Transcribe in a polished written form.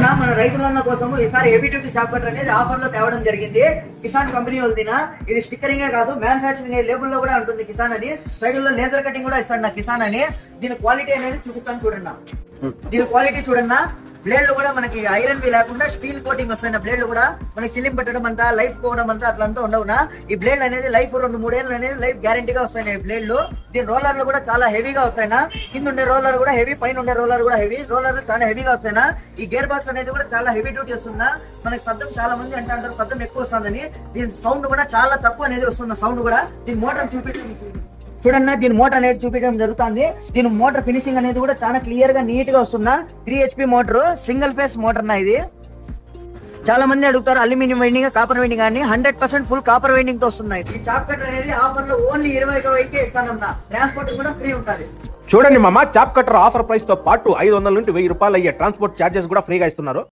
మన రైతులన్న కోసం ఈసారి హెవీ డ్యూటీ చాప్ కట్టర్ అనేది ఆఫర్ లో తేవడం జరిగింది. కిసాన్ కంపెనీ వాళ్ళదిన ఇది స్టిక్కరింగే కాదు మ్యానుఫాక్చరింగ్ లేబుల్ లో కూడా ఉంటుంది కిసాన్ అని. సైడ్ లో లేజర్ కటింగ్ కూడా ఇస్తాడు నా కిసాన్ అని. దీని క్వాలిటీ అనేది చూపిస్తాను చూడండి. దీని క్వాలిటీ చూడన్నా. బ్లేడ్లు కూడా మనకి ఐరన్ వి లేకుండా స్టీల్ కోటింగ్ వస్తాయి. బ్లేడ్లు కూడా మనకి చిల్లిం పెట్టడం అంతా లైఫ్ పోవడం అంతా అట్లంతా ఉండవునా. ఈ బ్లేడ్ అనేది లైఫ్ 2-3 ఏళ్ళు అనేది లైఫ్ గ్యారంటీగా వస్తాయి బ్లేడ్లు. దీని రోలర్లు కూడా చాలా హెవీగా వస్తాయినా. కింద ఉండే రోలర్ కూడా హెవీ, పైన ఉండే రోలర్ కూడా హెవీ. రోలర్లు చాలా హెవీగా వస్తాయినా. ఈ గేర్ బాక్స్ అనేది కూడా చాలా హెవీ డ్యూటీ వస్తుందా. మనకి శబ్దం చాలా మంది అంటారు శబ్దం ఎక్కువ వస్తుందని. దీని సౌండ్ కూడా చాలా తక్కువ అనేది వస్తుంది సౌండ్ కూడా. దీని మోటార్ చూడండి, దీని మోటార్ అనేది చూపించడం జరుగుతుంది. దీని మోటార్ ఫినిషింగ్ అనేది కూడా చాలా క్లియర్ గా నీట్ గా వస్తుందా. 3 HP motor, single phase motor నా ఇది. చాలా మంది అడుగుతారు అల్యూమినియం వైండింగ్ కాపర్ వైండింగ్ అని. 100% ఫుల్ కాపర్ వైండింగ్ తో వస్తున్నాయి. ఈ చాప్ కట్టర్ అనేది ఆఫర్ లో ఓన్లీ 21,000కే ఇస్తానన్నా. ట్రాన్స్పోర్ట్ కూడా ఫ్రీ ఉంటుంది. చూడండి మామ, చాప్ కట్టర్ ఆఫర్ ప్రైస్ తో పాటు 500 నుండి 1000 రూపాయలు అయ్యే ట్రాన్స్పోర్ట్ చార్జెస్ కూడా ఫ్రీగా ఇస్తున్నారు.